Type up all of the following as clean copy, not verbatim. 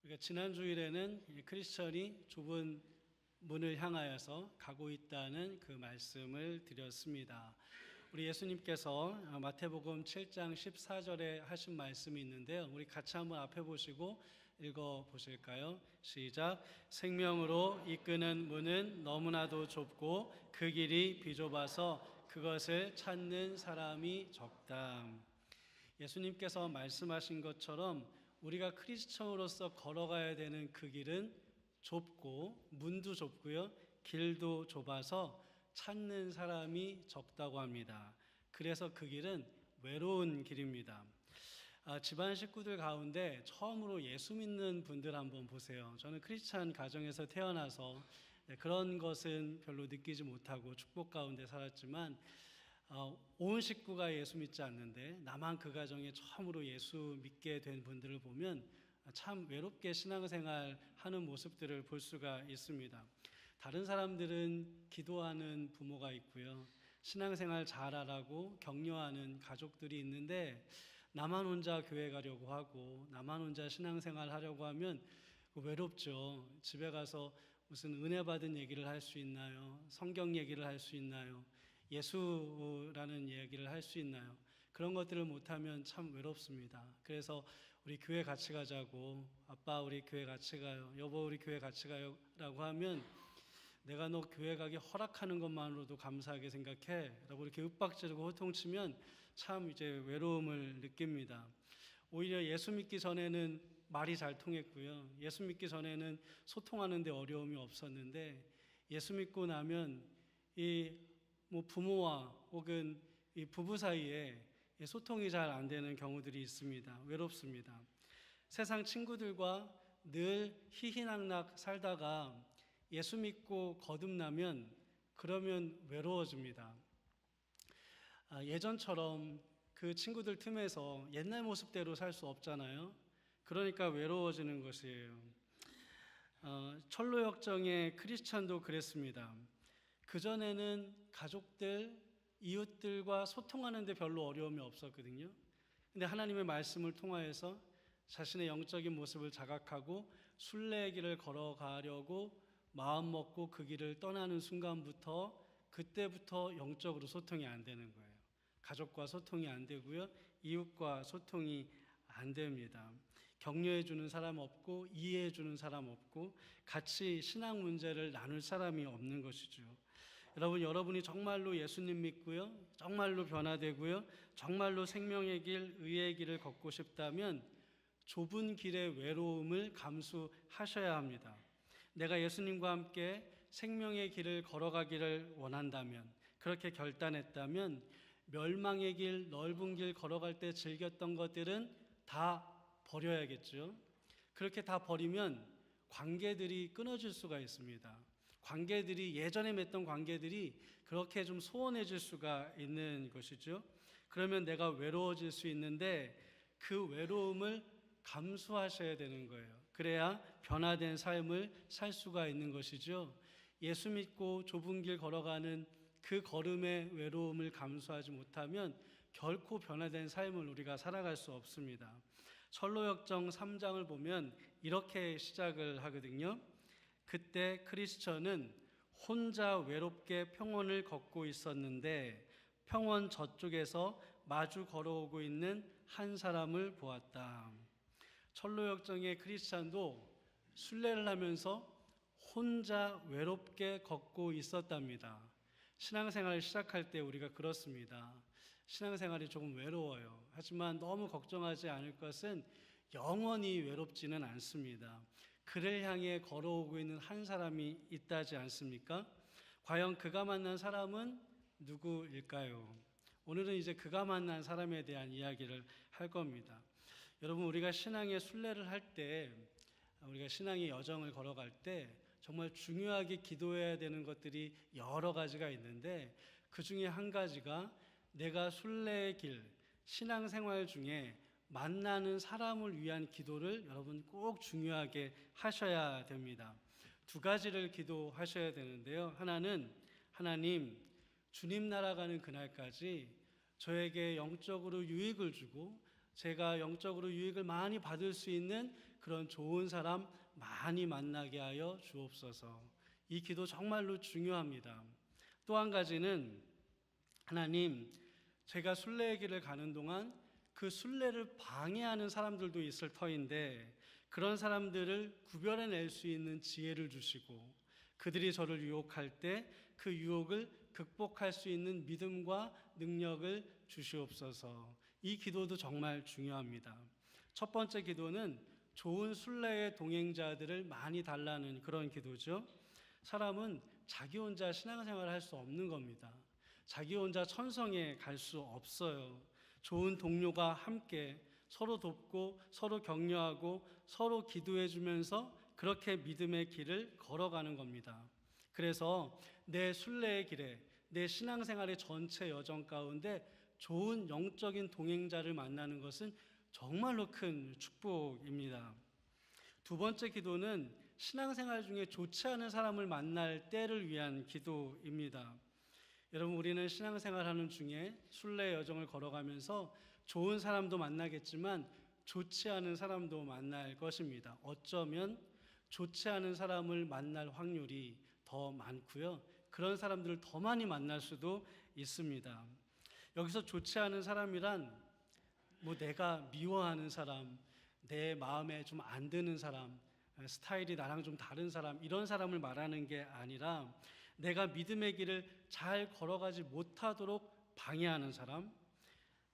우리가 지난 주일에는 크리스천이 좁은 문을 향하여서 가고 있다는 그 말씀을 드렸습니다. 우리 예수님께서 마태복음 7장 14절에 하신 말씀이 있는데요. 우리 같이 한번 앞에 보시고 읽어 보실까요? 시작. 생명으로 이끄는 문은 너무나도 좁고 그 길이 비좁아서 그것을 찾는 사람이 적다. 예수님께서 말씀하신 것처럼 우리가 크리스천으로서 걸어가야 되는 그 길은 좁고 문도 좁고요, 길도 좁아서 찾는 사람이 적다고 합니다. 그래서 그 길은 외로운 길입니다. 집안 식구들 가운데 처음으로 예수 믿는 분들 한번 보세요. 저는 크리스찬 가정에서 태어나서 그런 것은 별로 느끼지 못하고 축복 가운데 살았지만 온 식구가 예수 믿지 않는데 나만 그 가정에 처음으로 예수 믿게 된 분들을 보면 참 외롭게 신앙생활 하는 모습들을 볼 수가 있습니다. 다른 사람들은 기도하는 부모가 있고요, 신앙생활 잘하라고 격려하는 가족들이 있는데 나만 혼자 교회 가려고 하고 나만 혼자 신앙생활 하려고 하면 외롭죠. 집에 가서 무슨 은혜 받은 얘기를 할 수 있나요? 성경 얘기를 할 수 있나요? 예수라는 이야기를 할 수 있나요? 그런 것들을 못하면 참 외롭습니다. 그래서 우리 교회 같이 가자고, 아빠 우리 교회 같이 가요, 여보 우리 교회 같이 가요 라고 하면 내가 너 교회 가기 허락하는 것만으로도 감사하게 생각해 라고 이렇게 윽박지르고 호통치면 참 이제 외로움을 느낍니다. 오히려 예수 믿기 전에는 말이 잘 통했고요, 예수 믿기 전에는 소통하는 데 어려움이 없었는데 예수 믿고 나면 부모와 혹은 이 부부 사이에 소통이 잘 안 되는 경우들이 있습니다. 외롭습니다. 세상 친구들과 늘 희희낙낙 살다가 예수 믿고 거듭나면 그러면 외로워집니다. 예전처럼 그 친구들 틈에서 옛날 모습대로 살 수 없잖아요. 그러니까 외로워지는 것이에요. 철로역정의 크리스찬도 그랬습니다. 그전에는 가족들, 이웃들과 소통하는 데 별로 어려움이 없었거든요. 근데 하나님의 말씀을 통하여서 자신의 영적인 모습을 자각하고 순례의 길을 걸어가려고 마음 먹고 그 길을 떠나는 순간부터, 그때부터 영적으로 소통이 안 되는 거예요. 가족과 소통이 안 되고요, 이웃과 소통이 안 됩니다. 격려해 주는 사람 없고 이해해 주는 사람 없고 같이 신앙 문제를 나눌 사람이 없는 것이죠. 여러분이 정말로 예수님 믿고요, 정말로 변화되고요, 정말로 생명의 길, 의의 길을 걷고 싶다면 좁은 길의 외로움을 감수하셔야 합니다. 내가 예수님과 함께 생명의 길을 걸어가기를 원한다면, 그렇게 결단했다면 멸망의 길, 넓은 길 걸어갈 때 즐겼던 것들은 다 버려야겠죠. 그렇게 다 버리면 관계들이 끊어질 수가 있습니다. 관계들이, 예전에 맺던 관계들이 그렇게 좀 소원해질 수가 있는 것이죠. 그러면 내가 외로워질 수 있는데 그 외로움을 감수하셔야 되는 거예요. 그래야 변화된 삶을 살 수가 있는 것이죠. 예수 믿고 좁은 길 걸어가는 그 걸음의 외로움을 감수하지 못하면 결코 변화된 삶을 우리가 살아갈 수 없습니다. 철로역정 3장을 보면 이렇게 시작을 하거든요. 그때 크리스천은 혼자 외롭게 평원을 걷고 있었는데 평원 저쪽에서 마주 걸어오고 있는 한 사람을 보았다. 철로역정의 크리스찬도 순례를 하면서 혼자 외롭게 걷고 있었답니다. 신앙생활을 시작할 때 우리가 그렇습니다. 신앙생활이 조금 외로워요. 하지만 너무 걱정하지 않을 것은 영원히 외롭지는 않습니다. 그를 향해 걸어오고 있는 한 사람이 있다지 않습니까? 과연 그가 만난 사람은 누구일까요? 오늘은 이제 그가 만난 사람에 대한 이야기를 할 겁니다. 여러분, 우리가 신앙의 순례를 할 때, 우리가 신앙의 여정을 걸어갈 때 정말 중요하게 기도해야 되는 것들이 여러 가지가 있는데 그 중에 한 가지가 내가 순례의 길, 신앙생활 중에 만나는 사람을 위한 기도를 여러분 꼭 중요하게 하셔야 됩니다. 두 가지를 기도하셔야 되는데요. 하나는, 하나님, 주님 나라 가는 그날까지 저에게 영적으로 유익을 주고 제가 영적으로 유익을 많이 받을 수 있는 그런 좋은 사람 많이 만나게 하여 주옵소서. 이 기도 정말로 중요합니다. 또 한 가지는 하나님, 제가 순례의 길을 가는 동안 그 순례를 방해하는 사람들도 있을 터인데 그런 사람들을 구별해낼 수 있는 지혜를 주시고 그들이 저를 유혹할 때 그 유혹을 극복할 수 있는 믿음과 능력을 주시옵소서. 이 기도도 정말 중요합니다. 첫 번째 기도는 좋은 순례의 동행자들을 많이 달라는 그런 기도죠. 사람은 자기 혼자 신앙생활을 할 수 없는 겁니다. 자기 혼자 천성에 갈 수 없어요. 좋은 동료가 함께 서로 돕고 서로 격려하고 서로 기도해 주면서 그렇게 믿음의 길을 걸어가는 겁니다. 그래서 내 순례의 길에, 내 신앙생활의 전체 여정 가운데 좋은 영적인 동행자를 만나는 것은 정말로 큰 축복입니다. 두 번째 기도는 신앙생활 중에 좋지 않은 사람을 만날 때를 위한 기도입니다. 여러분, 우리는 신앙생활하는 중에 순례의 여정을 걸어가면서 좋은 사람도 만나겠지만 좋지 않은 사람도 만날 것입니다. 어쩌면 좋지 않은 사람을 만날 확률이 더 많고요. 그런 사람들을 더 많이 만날 수도 있습니다. 여기서 좋지 않은 사람이란 내가 미워하는 사람, 내 마음에 좀 안 드는 사람, 스타일이 나랑 좀 다른 사람, 이런 사람을 말하는 게 아니라 내가 믿음의 길을 잘 걸어가지 못하도록 방해하는 사람,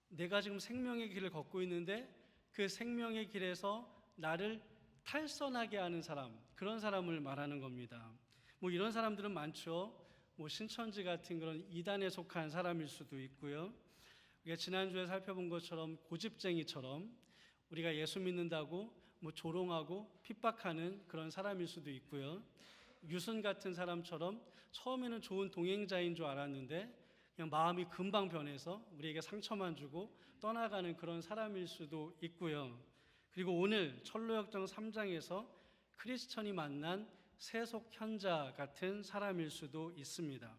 내가 지금 생명의 길을 걷고 있는데 그 생명의 길에서 나를 탈선하게 하는 사람, 그런 사람을 말하는 겁니다. 이런 사람들은 많죠. 신천지 같은 그런 이단에 속한 사람일 수도 있고요. 지난주에 살펴본 것처럼 고집쟁이처럼 우리가 예수 믿는다고 조롱하고 핍박하는 그런 사람일 수도 있고요. 유순 같은 사람처럼 처음에는 좋은 동행자인 줄 알았는데 그냥 마음이 금방 변해서 우리에게 상처만 주고 떠나가는 그런 사람일 수도 있고요. 그리고 오늘 철로역정 3장에서 크리스천이 만난 세속현자 같은 사람일 수도 있습니다.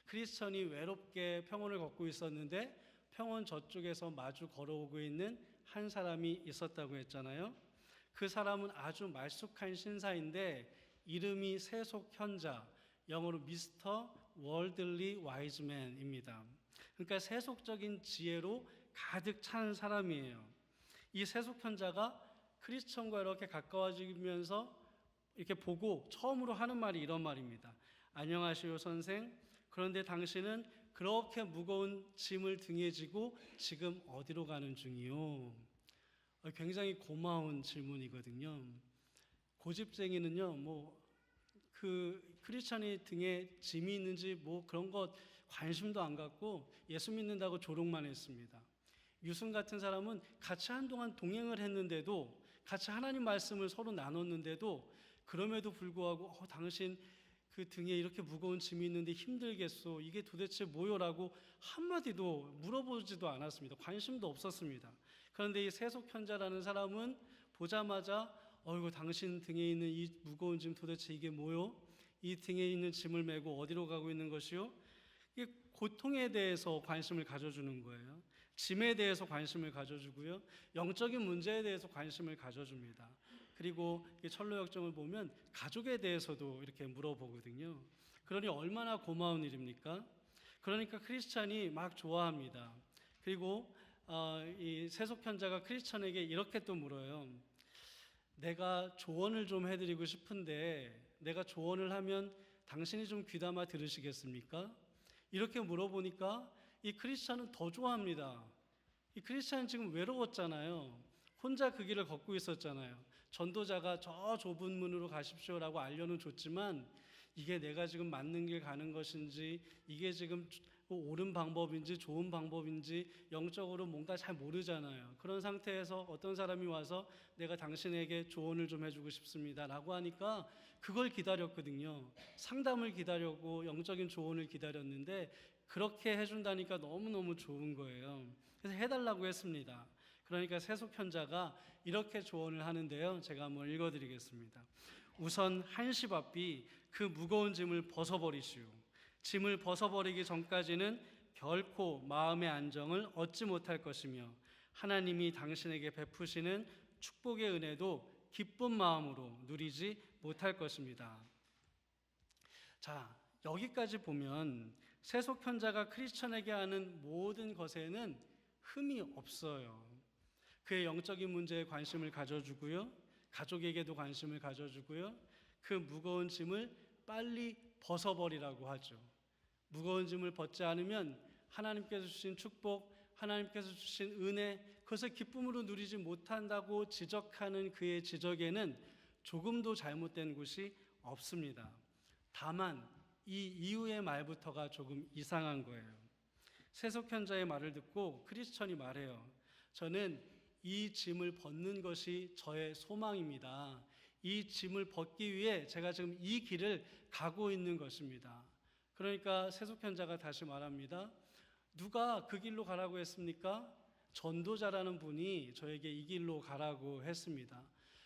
크리스천이 외롭게 평원을 걷고 있었는데 평원 저쪽에서 마주 걸어오고 있는 한 사람이 있었다고 했잖아요. 그 사람은 아주 말쑥한 신사인데 이름이 세속현자, 영어로 미스터 월들리 와이즈맨입니다. 그러니까 세속적인 지혜로 가득 찬 사람이에요. 이 세속현자가 크리스천과 이렇게 가까워지면서 이렇게 보고 처음으로 하는 말이 이런 말입니다. 안녕하시오 선생, 그런데 당신은 그렇게 무거운 짐을 등에 지고 지금 어디로 가는 중이요? 굉장히 고마운 질문이거든요. 고집쟁이는요, 크리스천이 등에 짐이 있는지 그런 것 관심도 안 갖고 예수 믿는다고 조롱만 했습니다. 유순 같은 사람은 같이 한동안 동행을 했는데도 같이 하나님 말씀을 서로 나눴는데도 그럼에도 불구하고 당신 그 등에 이렇게 무거운 짐이 있는데 힘들겠소, 이게 도대체 뭐요라고 한마디도 물어보지도 않았습니다. 관심도 없었습니다. 그런데 이 세속현자라는 사람은 보자마자 당신 등에 있는 이 무거운 짐 도대체 이게 뭐요? 이 등에 있는 짐을 메고 어디로 가고 있는 것이요? 이 고통에 대해서 관심을 가져주는 거예요. 짐에 대해서 관심을 가져주고요. 영적인 문제에 대해서 관심을 가져줍니다. 그리고 철로역정을 보면 가족에 대해서도 이렇게 물어보거든요. 그러니 얼마나 고마운 일입니까? 그러니까 크리스찬이 막 좋아합니다. 그리고 이 세속현자가 크리스찬에게 이렇게 또 물어요. 내가 조언을 좀 해드리고 싶은데 내가 조언을 하면 당신이 좀 귀담아 들으시겠습니까? 이렇게 물어보니까 이 크리스찬은 더 좋아합니다. 이 크리스찬은 지금 외로웠잖아요. 혼자 그 길을 걷고 있었잖아요. 전도자가 저 좁은 문으로 가십시오라고 알려는 줬지만 이게 내가 지금 맞는 길 가는 것인지, 이게 지금 옳은 방법인지 좋은 방법인지 영적으로 뭔가 잘 모르잖아요. 그런 상태에서 어떤 사람이 와서 내가 당신에게 조언을 좀 해주고 싶습니다 라고 하니까 그걸 기다렸거든요. 상담을 기다렸고 영적인 조언을 기다렸는데 그렇게 해준다니까 너무너무 좋은 거예요. 그래서 해달라고 했습니다. 그러니까 세속현자가 이렇게 조언을 하는데요. 제가 한번 읽어드리겠습니다. 우선 한시바삐 그 무거운 짐을 벗어버리시오. 짐을 벗어버리기 전까지는 결코 마음의 안정을 얻지 못할 것이며 하나님이 당신에게 베푸시는 축복의 은혜도 기쁜 마음으로 누리지 못할 것입니다. 자, 여기까지 보면 세속현자가 크리스천에게 하는 모든 것에는 흠이 없어요. 그의 영적인 문제에 관심을 가져주고요, 가족에게도 관심을 가져주고요, 그 무거운 짐을 빨리 벗어버리라고 하죠. 무거운 짐을 벗지 않으면 하나님께서 주신 축복, 하나님께서 주신 은혜, 그것을 기쁨으로 누리지 못한다고 지적하는 그의 지적에는 조금도 잘못된 것이 없습니다. 다만 이 이후의 말부터가 조금 이상한 거예요. 세속현자의 말을 듣고 크리스천이 말해요. 저는 이 짐을 벗는 것이 저의 소망입니다. 이 짐을 벗기 위해 제가 지금 이 길을 가고 있는 것입니다. 그러니까 세속현자가 다시 말합니다. 누가 그 길로 가라고 했습니까? 전도자라는 분이 저에게 이 길로 가라고 했습니다.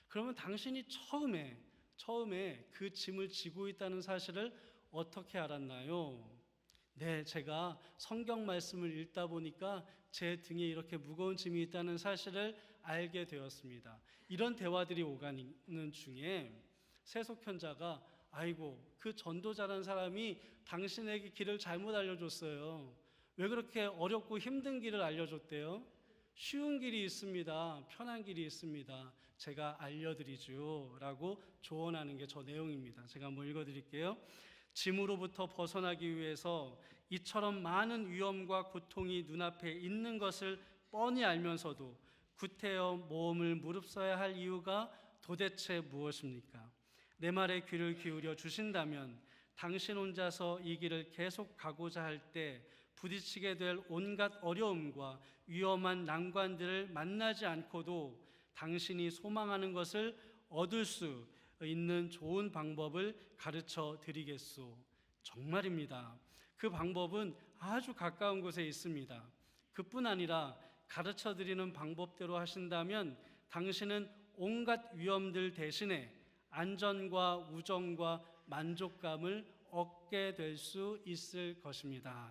그러면 당신이 처음에 그 짐을 지고 있다는 사실을 어떻게 알았나요? 네, 제가 성경 말씀을 읽다 보니까 제 등에 이렇게 무거운 짐이 있다는 사실을 알게 되었습니다. 이런 대화들이 오가는 중에 세속현자가 아이고, 그 전도자라는 사람이 당신에게 길을 잘못 알려줬어요. 왜 그렇게 어렵고 힘든 길을 알려줬대요? 쉬운 길이 있습니다. 편한 길이 있습니다. 제가 알려드리죠 라고 조언하는 게 저 내용입니다. 제가 한번 읽어드릴게요. 짐으로부터 벗어나기 위해서 이처럼 많은 위험과 고통이 눈앞에 있는 것을 뻔히 알면서도 구태여 모험을 무릅써야 할 이유가 도대체 무엇입니까? 내 말에 귀를 기울여 주신다면 당신 혼자서 이 길을 계속 가고자 할 때 부딪히게 될 온갖 어려움과 위험한 난관들을 만나지 않고도 당신이 소망하는 것을 얻을 수 있는 좋은 방법을 가르쳐 드리겠소. 정말입니다. 그 방법은 아주 가까운 곳에 있습니다. 그뿐 아니라 가르쳐 드리는 방법대로 하신다면 당신은 온갖 위험들 대신에 안전과 우정과 만족감을 얻게 될 수 있을 것입니다.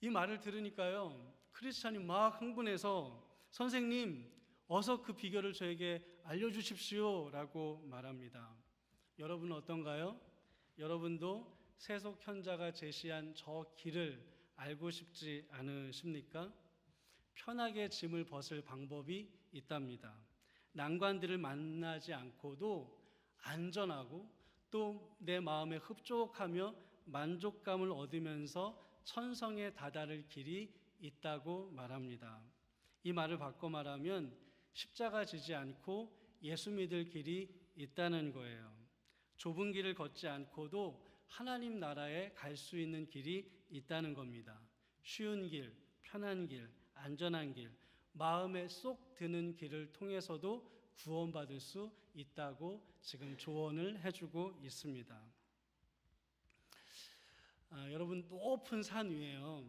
이 말을 들으니까요, 크리스찬이 막 흥분해서 선생님, 어서 그 비결을 저에게 알려주십시오 라고 말합니다. 여러분은 어떤가요? 여러분도 세속현자가 제시한 저 길을 알고 싶지 않으십니까? 편하게 짐을 벗을 방법이 있답니다. 난관들을 만나지 않고도 안전하고 또 내 마음에 흡족하며 만족감을 얻으면서 천성에 다다를 길이 있다고 말합니다. 이 말을 바꿔 말하면 십자가 지지 않고 예수 믿을 길이 있다는 거예요. 좁은 길을 걷지 않고도 하나님 나라에 갈 수 있는 길이 있다는 겁니다. 쉬운 길, 편한 길, 안전한 길, 마음에 쏙 드는 길을 통해서도 구원받을 수 있다고 지금 조언을 해주고 있습니다. 여러분, 높은 산 위에요,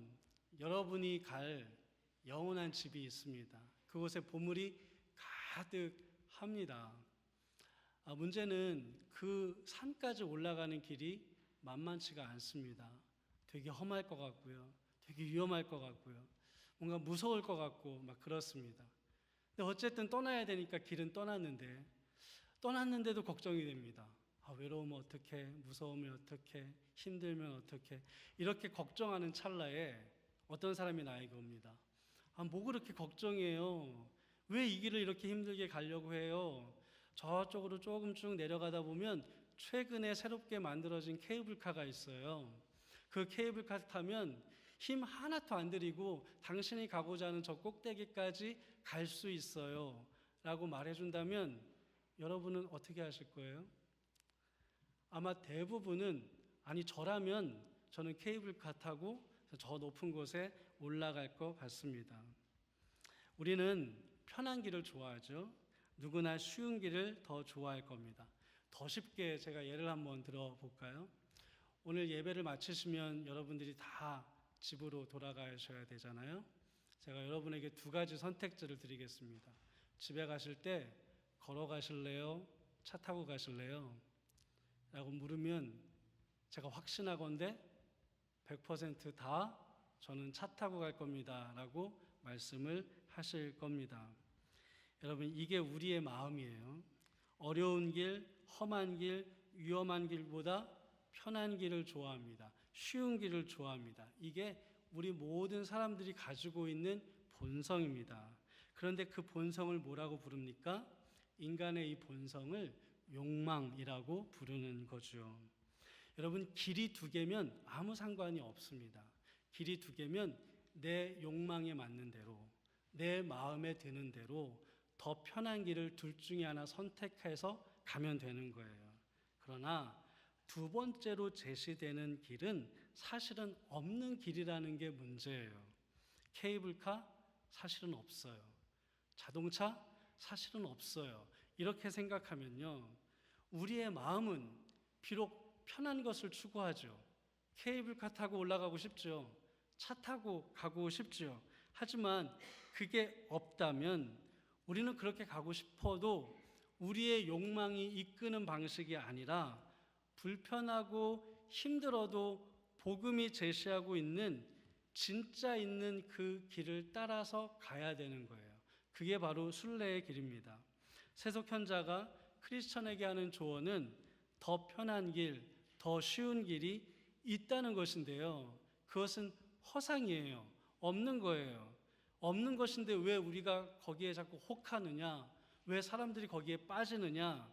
여러분이 갈 영원한 집이 있습니다. 그곳에 보물이 가득합니다. 문제는 그 산까지 올라가는 길이 만만치가 않습니다. 되게 험할 것 같고요, 되게 위험할 것 같고요, 뭔가 무서울 것 같고 막 그렇습니다. 근데 어쨌든 떠나야 되니까 길은 떠났는데도 걱정이 됩니다. 외로우면 어떡해, 무서우면 어떡해, 힘들면 어떡해, 이렇게 걱정하는 찰나에 어떤 사람이 나에게 옵니다. 뭐 그렇게 걱정해요? 왜 이 길을 이렇게 힘들게 가려고 해요? 저쪽으로 조금 쭉 내려가다 보면 최근에 새롭게 만들어진 케이블카가 있어요. 그 케이블카 타면 힘 하나도 안 들이고 당신이 가고자 하는 저 꼭대기까지 갈 수 있어요 라고 말해준다면 여러분은 어떻게 하실 거예요? 아마 대부분은 저라면 저는 케이블카 타고 저 높은 곳에 올라갈 것 같습니다. 우리는 편한 길을 좋아하죠. 누구나 쉬운 길을 더 좋아할 겁니다. 더 쉽게 제가 예를 한번 들어볼까요? 오늘 예배를 마치시면 여러분들이 다 집으로 돌아가셔야 되잖아요. 제가 여러분에게 두 가지 선택지를 드리겠습니다. 집에 가실 때 걸어가실래요? 차 타고 가실래요? 라고 물으면 제가 확신하건대 100% 다 저는 차 타고 갈 겁니다 라고 말씀을 하실 겁니다. 여러분, 이게 우리의 마음이에요. 어려운 길, 험한 길, 위험한 길보다 편한 길을 좋아합니다. 쉬운 길을 좋아합니다. 이게 우리 모든 사람들이 가지고 있는 본성입니다. 그런데 그 본성을 뭐라고 부릅니까? 인간의 이 본성을 욕망이라고 부르는 거죠. 여러분, 길이 두 개면 아무 상관이 없습니다. 길이 두 개면 내 욕망에 맞는 대로, 내 마음에 드는 대로 더 편한 길을 둘 중에 하나 선택해서 가면 되는 거예요. 그러나 두 번째로 제시되는 길은 사실은 없는 길이라는 게 문제예요. 케이블카? 사실은 없어요. 자동차? 사실은 없어요. 이렇게 생각하면요, 우리의 마음은 비록 편한 것을 추구하죠. 케이블카 타고 올라가고 싶죠. 차 타고 가고 싶죠. 하지만 그게 없다면 우리는 그렇게 가고 싶어도 우리의 욕망이 이끄는 방식이 아니라 불편하고 힘들어도 복음이 제시하고 있는 진짜 있는 그 길을 따라서 가야 되는 거예요. 그게 바로 순례의 길입니다. 세속현자가 크리스천에게 하는 조언은 더 편한 길, 더 쉬운 길이 있다는 것인데요. 그것은 허상이에요. 없는 거예요. 없는 것인데 왜 우리가 거기에 자꾸 혹하느냐? 왜 사람들이 거기에 빠지느냐?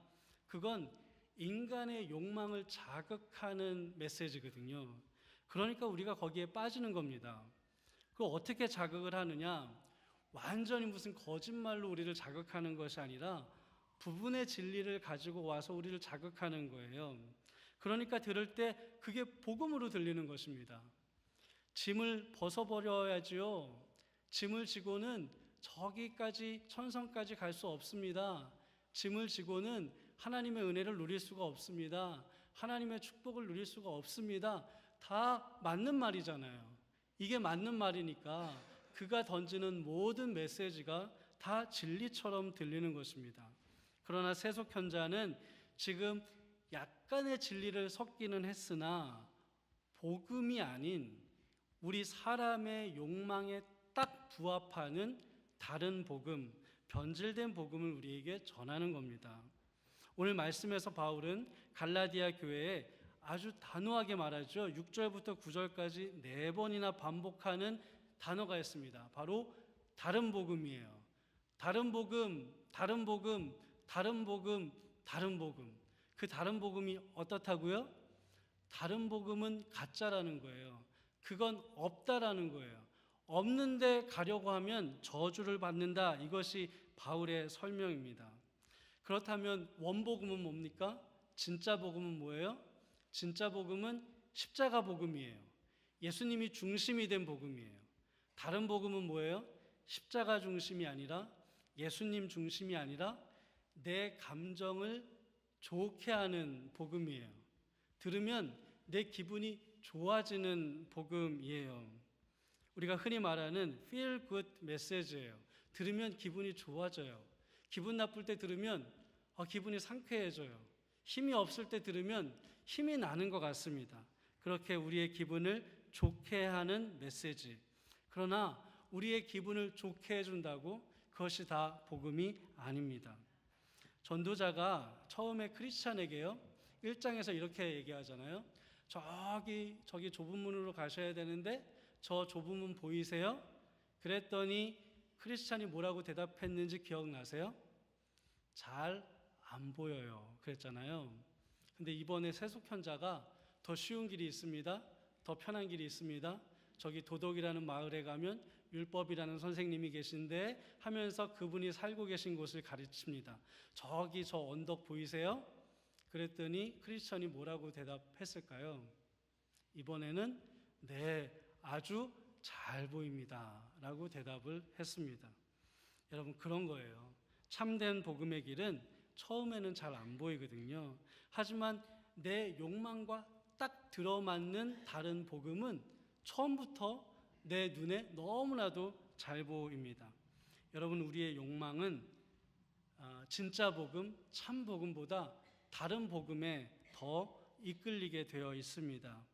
그건 인간의 욕망을 자극하는 메시지거든요. 그러니까 우리가 거기에 빠지는 겁니다. 그걸 어떻게 자극을 하느냐? 완전히 무슨 거짓말로 우리를 자극하는 것이 아니라 부분의 진리를 가지고 와서 우리를 자극하는 거예요. 그러니까 들을 때 그게 복음으로 들리는 것입니다. 짐을 벗어버려야지요. 짐을 지고는 저기까지 천성까지 갈 수 없습니다. 짐을 지고는 하나님의 은혜를 누릴 수가 없습니다. 하나님의 축복을 누릴 수가 없습니다. 다 맞는 말이잖아요. 이게 맞는 말이니까 그가 던지는 모든 메시지가 다 진리처럼 들리는 것입니다. 그러나 세속현자는 지금 약간의 진리를 섞기는 했으나 복음이 아닌 우리 사람의 욕망에 딱 부합하는 다른 복음, 변질된 복음을 우리에게 전하는 겁니다. 오늘 말씀에서 바울은 갈라디아 교회에 아주 단호하게 말하죠. 6절부터 9절까지 4번이나 반복하는 단어가 있습니다. 바로 다른 복음이에요. 다른 복음, 다른 복음, 다른 복음, 다른 복음. 그 다른 복음이 어떻다고요? 다른 복음은 가짜라는 거예요. 그건 없다라는 거예요. 없는데 가려고 하면 저주를 받는다. 이것이 바울의 설명입니다. 그렇다면 원복음은 뭡니까? 진짜 복음은 뭐예요? 진짜 복음은 십자가 복음이에요. 예수님이 중심이 된 복음이에요. 다른 복음은 뭐예요? 십자가 중심이 아니라 예수님 중심이 아니라 내 감정을 좋게 하는 복음이에요. 들으면 내 기분이 좋아지는 복음이에요. 우리가 흔히 말하는 feel good 메시지예요. 들으면 기분이 좋아져요. 기분 나쁠 때 들으면 기분이 상쾌해져요. 힘이 없을 때 들으면 힘이 나는 것 같습니다. 그렇게 우리의 기분을 좋게 하는 메시지. 그러나 우리의 기분을 좋게 해준다고 그것이 다 복음이 아닙니다. 전도자가 처음에 크리스찬에게요, 1장에서 이렇게 얘기하잖아요. 저기 좁은 문으로 가셔야 되는데 저 좁은 문 보이세요? 그랬더니 크리스찬이 뭐라고 대답했는지 기억나세요? 잘 안 보여요. 그랬잖아요. 근데 이번에 세속현자가 더 쉬운 길이 있습니다. 더 편한 길이 있습니다. 저기 도덕이라는 마을에 가면 율법이라는 선생님이 계신데 하면서 그분이 살고 계신 곳을 가르칩니다. 저기 저 언덕 보이세요? 그랬더니 크리스천이 뭐라고 대답했을까요? 이번에는 네, 아주 잘 보입니다 라고 대답을 했습니다. 여러분, 그런 거예요. 참된 복음의 길은 처음에는 잘 안 보이거든요. 하지만 내 욕망과 딱 들어맞는 다른 복음은 처음부터 내 눈에 너무나도 잘 보입니다. 여러분, 우리의 욕망은 진짜 복음, 참 복음보다 다른 복음에 더 이끌리게 되어 있습니다.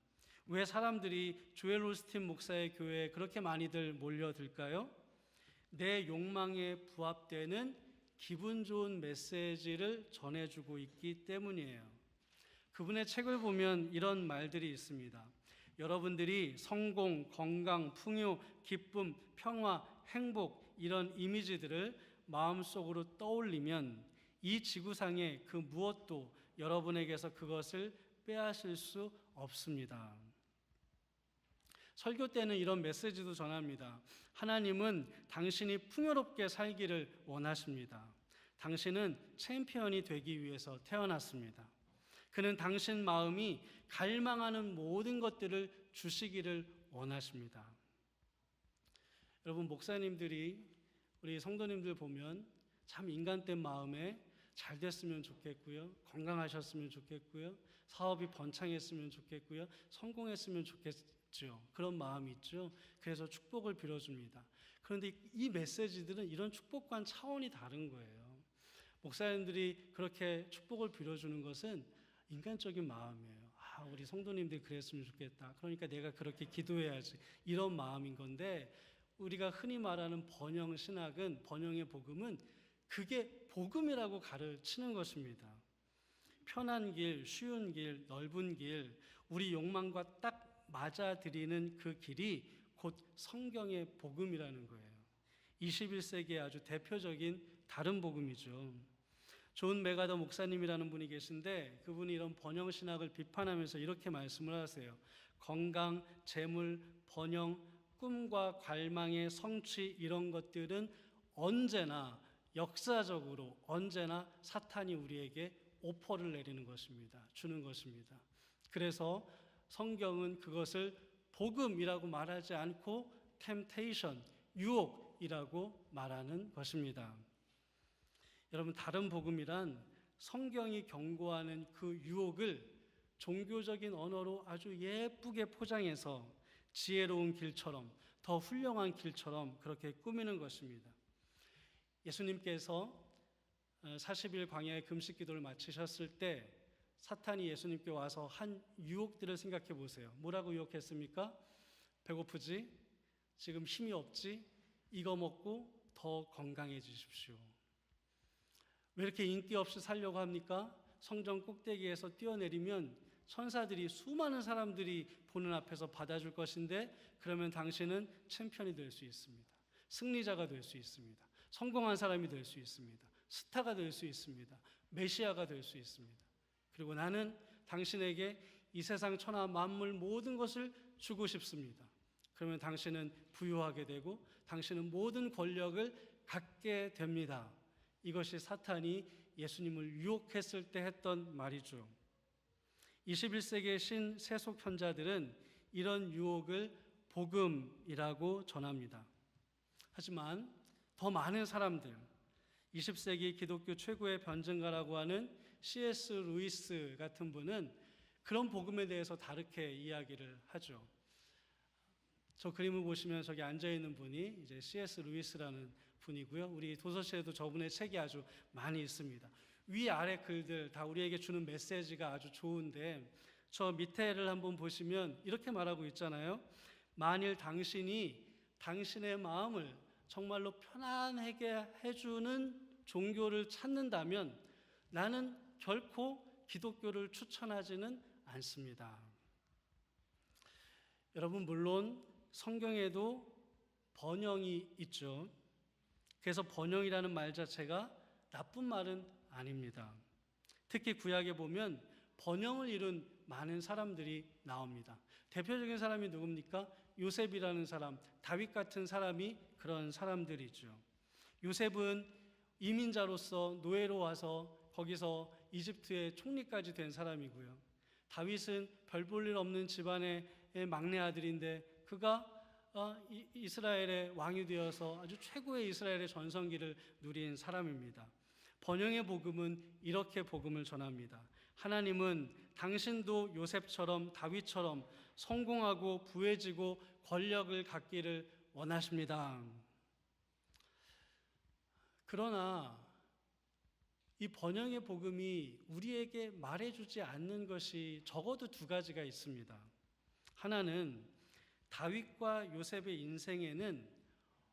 왜 사람들이 조엘 올스틴 목사의 교회에 그렇게 많이들 몰려들까요? 내 욕망에 부합되는 기분 좋은 메시지를 전해주고 있기 때문이에요. 그분의 책을 보면 이런 말들이 있습니다. 여러분들이 성공, 건강, 풍요, 기쁨, 평화, 행복 이런 이미지들을 마음속으로 떠올리면 이 지구상의 그 무엇도 여러분에게서 그것을 빼앗을 수 없습니다. 설교 때는 이런 메시지도 전합니다. 하나님은 당신이 풍요롭게 살기를 원하십니다. 당신은 챔피언이 되기 위해서 태어났습니다. 그는 당신 마음이 갈망하는 모든 것들을 주시기를 원하십니다. 여러분, 목사님들이 우리 성도님들 보면 참 인간된 마음에 잘 됐으면 좋겠고요, 건강하셨으면 좋겠고요, 사업이 번창했으면 좋겠고요, 성공했으면 좋겠죠. 그런 마음이 있죠. 그래서 축복을 빌어줍니다. 그런데 이 메시지들은 이런 축복과는 차원이 다른 거예요. 목사님들이 그렇게 축복을 빌어주는 것은 인간적인 마음이에요. 우리 성도님들이 그랬으면 좋겠다. 그러니까 내가 그렇게 기도해야지. 이런 마음인 건데, 우리가 흔히 말하는 번영 신학은, 번영의 복음은 그게 복음이라고 가르치는 것입니다. 편한 길, 쉬운 길, 넓은 길, 우리 욕망과 딱 맞아들이는 그 길이 곧 성경의 복음이라는 거예요. 21세기의 아주 대표적인 다른 복음이죠. 존 메가더 목사님이라는 분이 계신데, 그분이 이런 번영신학을 비판하면서 이렇게 말씀을 하세요. 건강, 재물, 번영, 꿈과 갈망의 성취, 이런 것들은 언제나 역사적으로 언제나 사탄이 우리에게 오퍼를 내리는 것입니다. 주는 것입니다. 그래서 성경은 그것을 복음이라고 말하지 않고 템테이션, 유혹이라고 말하는 것입니다. 여러분, 다른 복음이란 성경이 경고하는 그 유혹을 종교적인 언어로 아주 예쁘게 포장해서 지혜로운 길처럼, 더 훌륭한 길처럼 그렇게 꾸미는 것입니다. 예수님께서 40일 광야의 금식 기도를 마치셨을 때 사탄이 예수님께 와서 한 유혹들을 생각해 보세요. 뭐라고 유혹했습니까? 배고프지? 지금 힘이 없지? 이거 먹고 더 건강해지십시오. 왜 이렇게 인기 없이 살려고 합니까? 성전 꼭대기에서 뛰어내리면 천사들이, 수많은 사람들이 보는 앞에서 받아줄 것인데, 그러면 당신은 챔피언이 될 수 있습니다. 승리자가 될 수 있습니다. 성공한 사람이 될 수 있습니다. 스타가 될 수 있습니다. 메시아가 될 수 있습니다. 그리고 나는 당신에게 이 세상 천하 만물 모든 것을 주고 싶습니다. 그러면 당신은 부유하게 되고 당신은 모든 권력을 갖게 됩니다. 이것이 사탄이 예수님을 유혹했을 때 했던 말이죠. 21세기의 신세속현자들은 이런 유혹을 복음이라고 전합니다. 하지만 더 많은 사람들, 20세기 기독교 최고의 변증가라고 하는 C.S. 루이스 같은 분은 그런 복음에 대해서 다르게 이야기를 하죠. 저 그림을 보시면 저기 앉아있는 분이 이제 C.S. 루이스라는 분이고요. 우리 도서실에도 저분의 책이 아주 많이 있습니다. 위아래 글들 다 우리에게 주는 메시지가 아주 좋은데, 저 밑에를 한번 보시면 이렇게 말하고 있잖아요. 만일 당신이 당신의 마음을 정말로 편안하게 해주는 종교를 찾는다면 나는 결코 기독교를 추천하지는 않습니다. 여러분, 물론 성경에도 번영이 있죠. 그래서 번영이라는 말 자체가 나쁜 말은 아닙니다. 특히 구약에 보면 번영을 이룬 많은 사람들이 나옵니다. 대표적인 사람이 누굽니까? 요셉이라는 사람, 다윗 같은 사람이 그런 사람들이죠. 요셉은 이민자로서 노예로 와서 거기서 이집트의 총리까지 된 사람이고요. 다윗은 별 볼 일 없는 집안의 막내 아들인데 그가 이스라엘의 왕이 되어서 아주 최고의 이스라엘의 전성기를 누린 사람입니다. 번영의 복음은 이렇게 복음을 전합니다. 하나님은 당신도 요셉처럼 다윗처럼 성공하고 부해지고 권력을 갖기를 원하십니다. 그러나 이 번영의 복음이 우리에게 말해주지 않는 것이 적어도 두 가지가 있습니다. 하나는 다윗과 요셉의 인생에는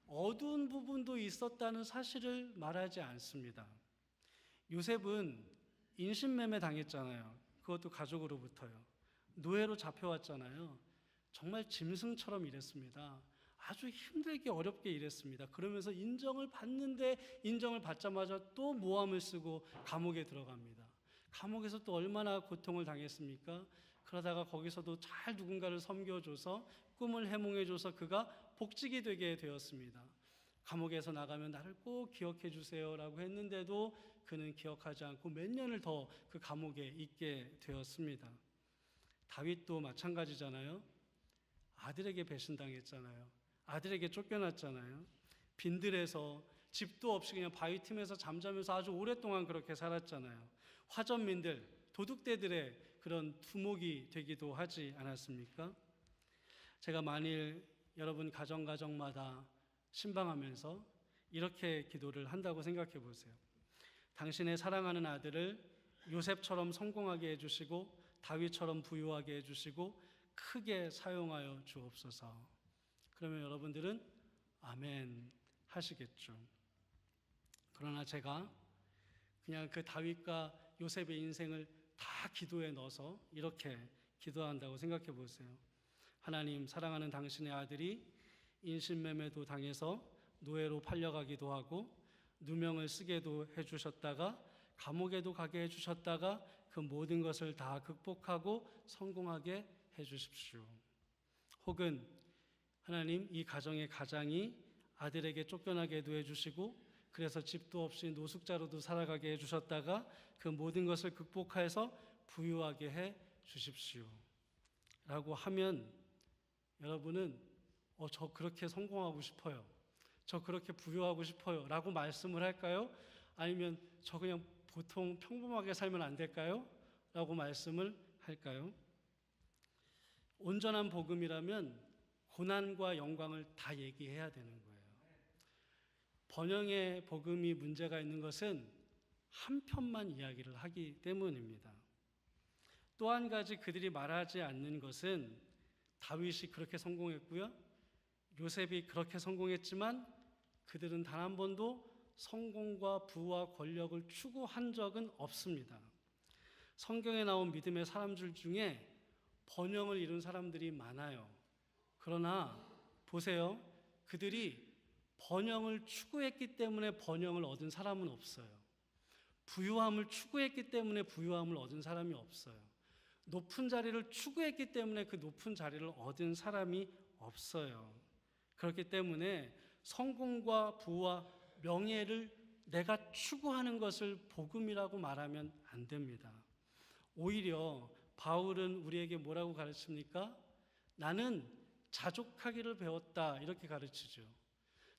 어두운 부분도 있었다는 사실을 말하지 않습니다. 요셉은 인신매매 당했잖아요. 그것도 가족으로부터요. 노예로 잡혀왔잖아요. 정말 짐승처럼 일했습니다. 아주 힘들게 어렵게 일했습니다. 그러면서 인정을 받는데 인정을 받자마자 또 모함을 쓰고 감옥에 들어갑니다. 감옥에서 또 얼마나 고통을 당했습니까? 그러다가 거기서도 잘 누군가를 섬겨줘서 꿈을 해몽해줘서 그가 복직이 되게 되었습니다. 감옥에서 나가면 나를 꼭 기억해 주세요라고 했는데도 그는 기억하지 않고 몇 년을 더 그 감옥에 있게 되었습니다. 다윗도 마찬가지잖아요. 아들에게 배신당했잖아요. 아들에게 쫓겨났잖아요. 빈들에서 집도 없이 그냥 바위 틈에서 잠자면서 아주 오랫동안 그렇게 살았잖아요. 화전민들, 도둑대들의 그런 두목이 되기도 하지 않았습니까? 제가 만일 여러분 가정마다 신방하면서 이렇게 기도를 한다고 생각해 보세요. 당신의 사랑하는 아들을 요셉처럼 성공하게 해주시고 다윗처럼 부유하게 해주시고 크게 사용하여 주옵소서. 그러면 여러분들은 아멘 하시겠죠. 그러나 제가 그냥 그 다윗과 요셉의 인생을 다 기도에 넣어서 이렇게 기도한다고 생각해 보세요. 하나님, 사랑하는 당신의 아들이 인신매매도 당해서 노예로 팔려가기도 하고 누명을 쓰게도 해주셨다가 감옥에도 가게 해주셨다가 그 모든 것을 다 극복하고 성공하게 해주십시오. 혹은 하나님, 이 가정의 가장이 아들에게 쫓겨나게도 해주시고 그래서 집도 없이 노숙자로도 살아가게 해주셨다가 그 모든 것을 극복해서 부유하게 해 주십시오 라고 하면 여러분은 저 그렇게 성공하고 싶어요, 저 그렇게 부유하고 싶어요 라고 말씀을 할까요? 아니면 저 그냥 보통 평범하게 살면 안 될까요? 라고 말씀을 할까요? 온전한 복음이라면 고난과 영광을 다 얘기해야 되는 거예요. 번영의 복음이 문제가 있는 것은 한 편만 이야기를 하기 때문입니다. 또 한 가지 그들이 말하지 않는 것은 다윗이 그렇게 성공했고요, 요셉이 그렇게 성공했지만 그들은 단 한 번도 성공과 부와 권력을 추구한 적은 없습니다. 성경에 나온 믿음의 사람들 중에 번영을 이룬 사람들이 많아요. 그러나 보세요, 그들이 번영을 추구했기 때문에 번영을 얻은 사람은 없어요. 부유함을 추구했기 때문에 부유함을 얻은 사람이 없어요. 높은 자리를 추구했기 때문에 그 높은 자리를 얻은 사람이 없어요. 그렇기 때문에 성공과 부와 명예를 내가 추구하는 것을 복음이라고 말하면 안 됩니다. 오히려 바울은 우리에게 뭐라고 가르칩니까? 나는 자족하기를 배웠다, 이렇게 가르치죠.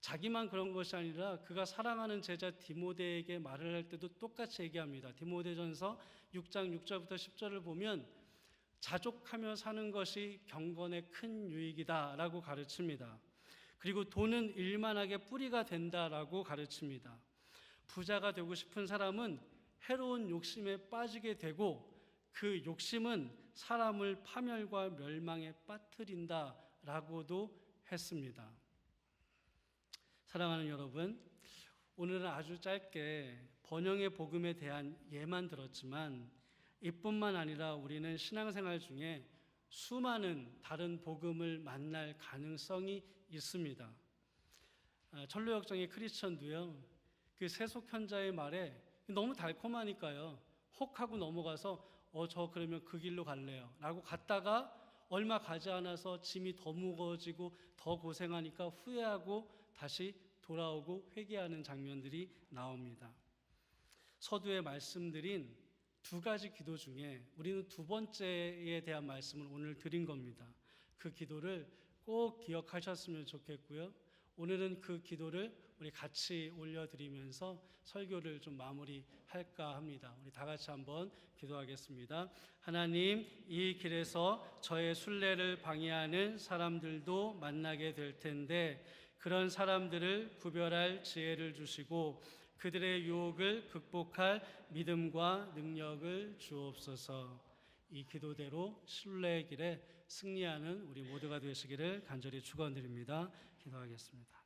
자기만 그런 것이 아니라 그가 사랑하는 제자 디모데에게 말을 할 때도 똑같이 얘기합니다. 디모데전서 6장 6절부터 10절을 보면 자족하며 사는 것이 경건의 큰 유익이다 라고 가르칩니다. 그리고 돈은 일만하게 뿌리가 된다라고 가르칩니다. 부자가 되고 싶은 사람은 해로운 욕심에 빠지게 되고 그 욕심은 사람을 파멸과 멸망에 빠뜨린다라고도 했습니다. 사랑하는 여러분, 오늘은 아주 짧게 번영의 복음에 대한 예만 들었지만 이뿐만 아니라 우리는 신앙생활 중에 수많은 다른 복음을 만날 가능성이 있습니다. 철로역정의 크리스천도요, 그 세속현자의 말에 너무 달콤하니까요, 혹하고 넘어가서 저 그러면 그 길로 갈래요 라고 갔다가 얼마 가지 않아서 짐이 더 무거워지고 더 고생하니까 후회하고 다시 돌아오고 회개하는 장면들이 나옵니다. 서두에 말씀드린 두 가지 기도 중에 우리는 두 번째에 대한 말씀을 오늘 드린 겁니다. 그 기도를 꼭 기억하셨으면 좋겠고요. 오늘은 그 기도를 우리 같이 올려드리면서 설교를 좀 마무리할까 합니다. 우리 다 같이 한번 기도하겠습니다. 하나님, 이 길에서 저의 순례를 방해하는 사람들도 만나게 될 텐데 그런 사람들을 구별할 지혜를 주시고 그들의 유혹을 극복할 믿음과 능력을 주옵소서. 이 기도대로 순례의 길에 승리하는 우리 모두가 되시기를 간절히 축원드립니다. 기도하겠습니다.